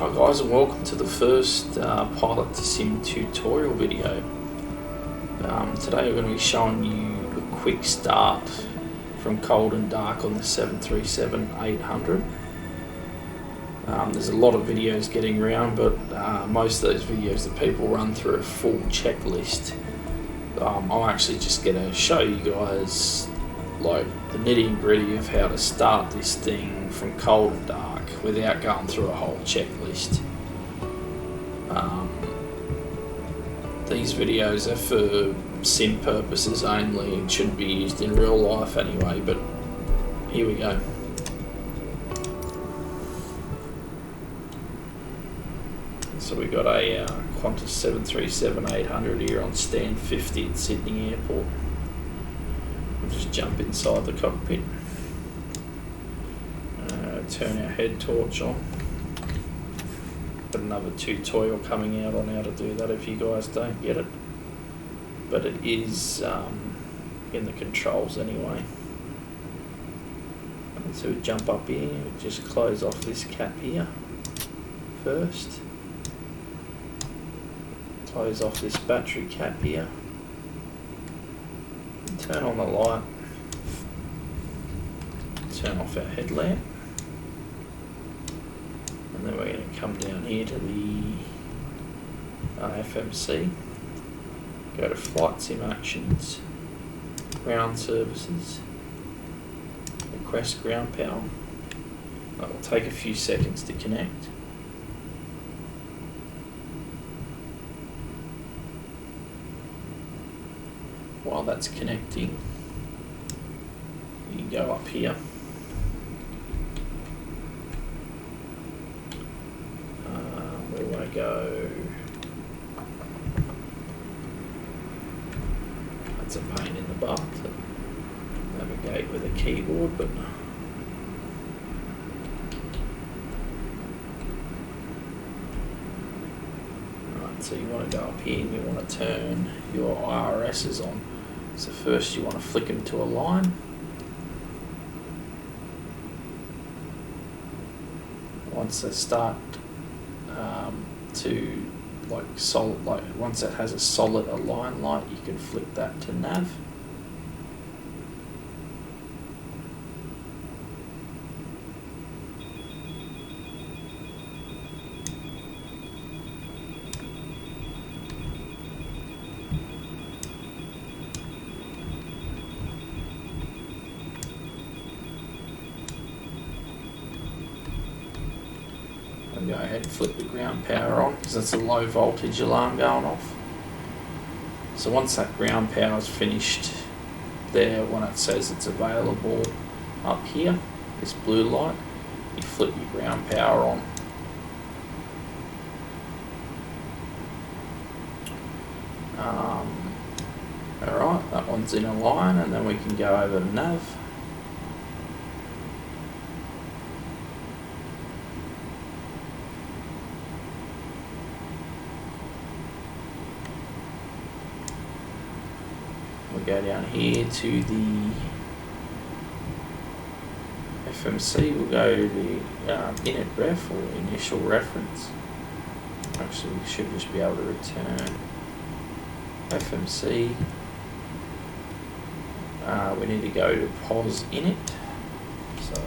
Hi guys, and welcome to the first Pilot to Sim tutorial video. Today we're going to be showing you a quick start from cold and dark on the 737-800. There's a lot of videos getting around, but most of those videos that people run through a full checklist. I'm actually just going to show you guys like the nitty and gritty of how to start this thing from cold and dark without going through a whole checklist. These videos are for sim purposes only and shouldn't be used in real life anyway, but here we go. So we got a Qantas 737-800 here on stand 50 at Sydney Airport. We'll just jump inside the cockpit. Turn our head torch on. Got another tutorial coming out on how to do that if you guys don't get it, but it is in the controls anyway. And so we jump up here, just close off this cap here first, close off this battery cap here, and turn on the light, turn off our headlamp. And then we're going to come down here to the FMC, go to Flight Sim Actions, Ground Services, request ground power. That will take a few seconds to connect. While that's connecting, you can go up here. Go. That's a pain in the butt to navigate with a keyboard, but right, so you want to go up here and you want to turn your IRSs on. So first you want to flick them to a line. Once they start to like solid, like once it has a solid align light, you can flick that to nav. Go ahead and flip the ground power on because that's a low voltage alarm going off. So once that ground power is finished there, when it says it's available up here, this blue light, you flip your ground power on. Alright, that one's in a line, and then we can go over to nav. We'll go down here to the FMC, we'll go to the init ref or initial reference. Actually, we should just be able to return FMC. We need to go to POS init. So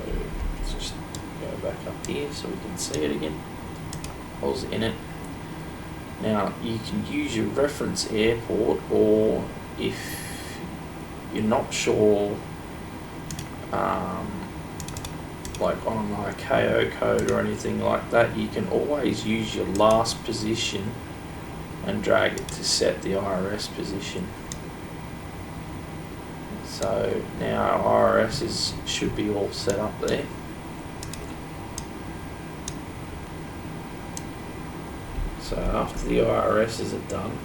let's just go back up here so we can see it again. POS init. Now you can use your reference airport, or if you're not sure, like on a KO code or anything like that, you can always use your last position and drag it to set the IRS position. So now our IRS should be all set up there. So after the IRSs are done,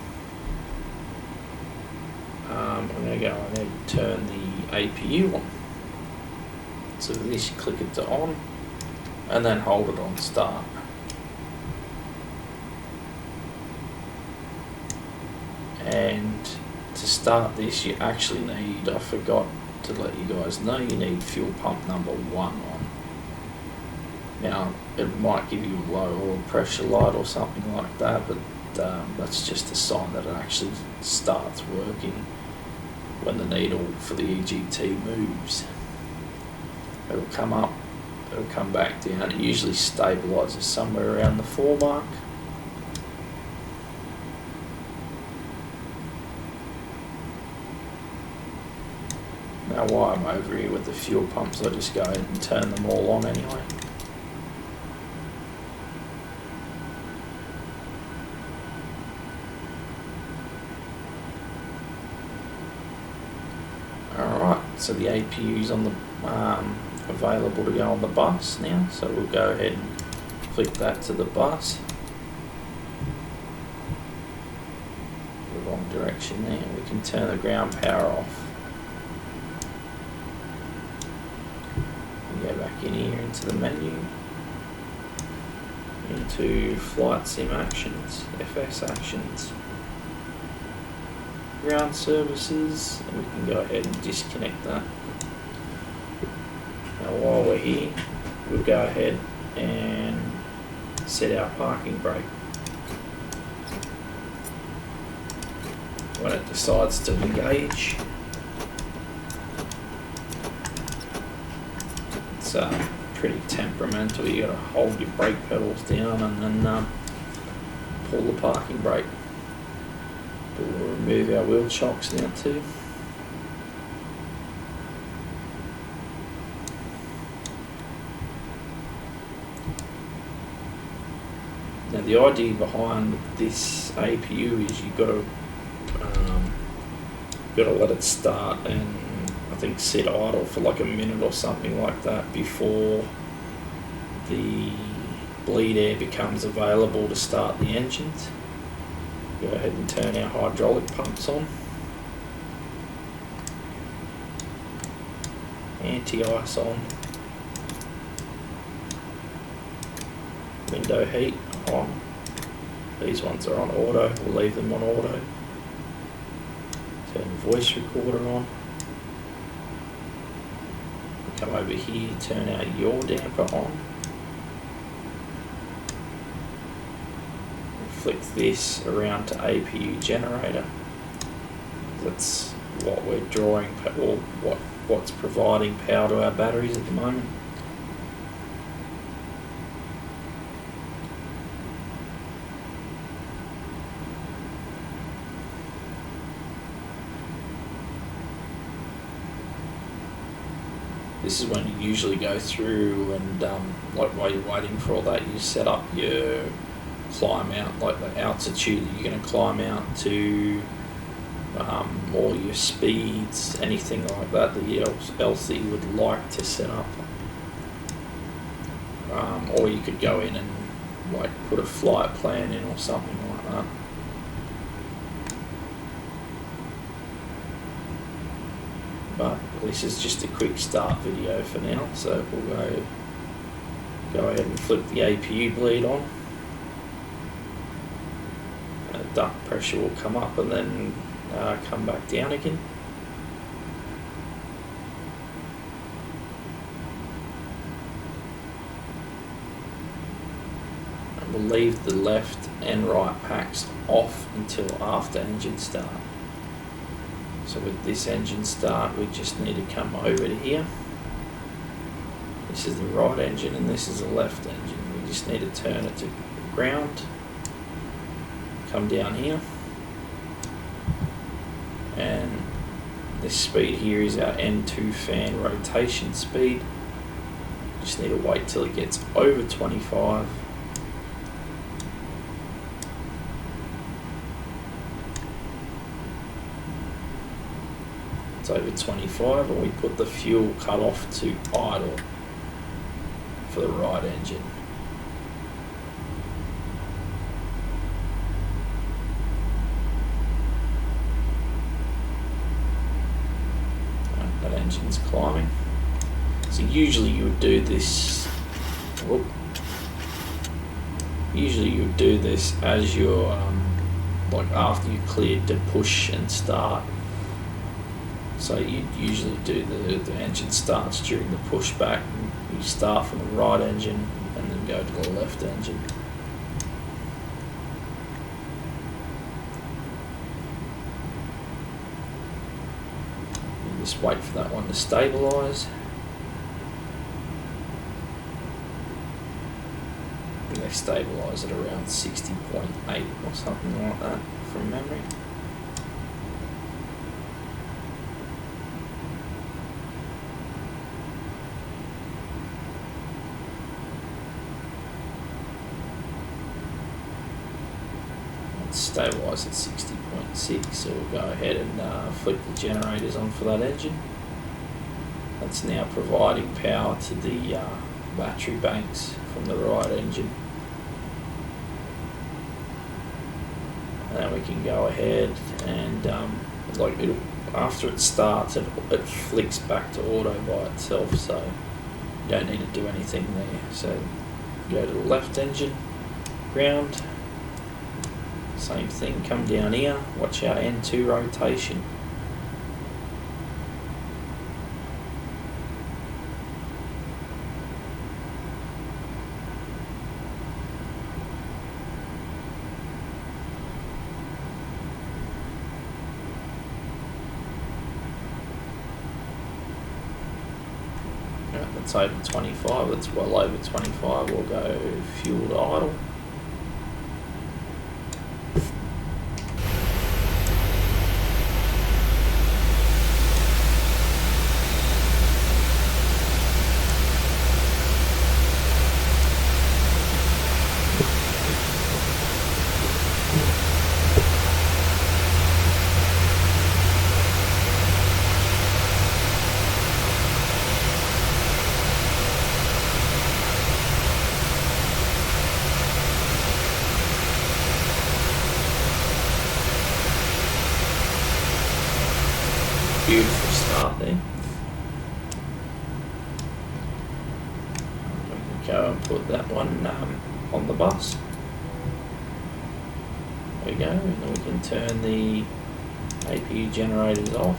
I'm going to go and turn the APU on. So for this, you click it to on and then hold it on start. And to start this, you actually need, I forgot to let you guys know, you need fuel pump number 1 on. Now, it might give you a low oil pressure light or something like that, but that's just a sign that it actually starts working when the needle for the EGT moves. It'll come up, it'll come back down. It usually stabilises somewhere around the 4 mark. Now while I'm over here with the fuel pumps, I just go ahead and turn them all on anyway. Alright, so the APU's on the available to go on the bus now, so we'll go ahead and flick that to the bus. The wrong direction there. We can turn the ground power off. Go back in here into the menu, into flight sim actions, FS actions, ground services, and we can go ahead and disconnect that. Now while we're here, we'll go ahead and set our parking brake. When it decides to engage, it's pretty temperamental. You got to hold your brake pedals down and then pull the parking brake. But we'll remove our wheel chocks now too. Now the idea behind this APU is you've got to let it start and I think sit idle for like a minute or something like that before the bleed air becomes available to start the engines. Go ahead and turn our hydraulic pumps on. Anti-ice on. Window heat on. These ones are on auto, we'll leave them on auto. Turn voice recorder on. Come over here, turn our yaw damper on. Flick this around to APU generator. That's what we're drawing, or what's providing power to our batteries at the moment. This is when you usually go through and like while you're waiting for all that, you set up your climb out, like the altitude that you're going to climb out to, all your speeds, anything like that else that you would like to set up. Or you could go in and like put a flight plan in or something like that. But this is just a quick start video for now, so we'll go ahead and flip the APU bleed on. Duct pressure will come up and then come back down again. And we'll leave the left and right packs off until after engine start. So with this engine start, we just need to come over to here. This is the right engine and this is the left engine. We just need to turn it to ground. Come down here. And this speed here is our N2 fan rotation speed. Just need to wait till it gets over 25. Over 25, and we put the fuel cut off to idle for the right engine. That engine's climbing. So usually you would do this. Usually you would do this as you're like after you cleared to push and start. So you usually do the engine starts during the pushback. You start from the right engine go to the left engine. You just wait for that one to stabilise. And they stabilise at around 60.8 or something like that from memory. Stabilise at 60.6, so we'll go ahead and flick the generators on for that engine. That's now providing power to the battery banks from the right engine. And then we can go ahead and after it starts, it flicks back to auto by itself, so you don't need to do anything there. So go to the left engine, ground. Same thing, come down here, watch our N2 rotation. Right, that's over 25, that's well over 25, we'll go fuel to idle. Beautiful start there. We can go and put that one on the bus. There we go, and then we can turn the APU generators off.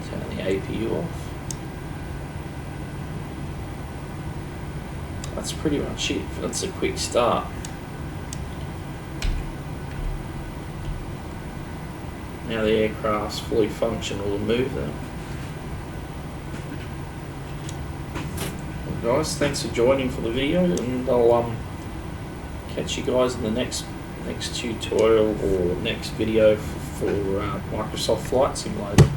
Turn the APU off. That's pretty much it. That's a quick start. Now the aircraft's fully functional to move them. Well guys, thanks for joining for the video, and I'll catch you guys in the next tutorial or next video for Microsoft Flight Simulator.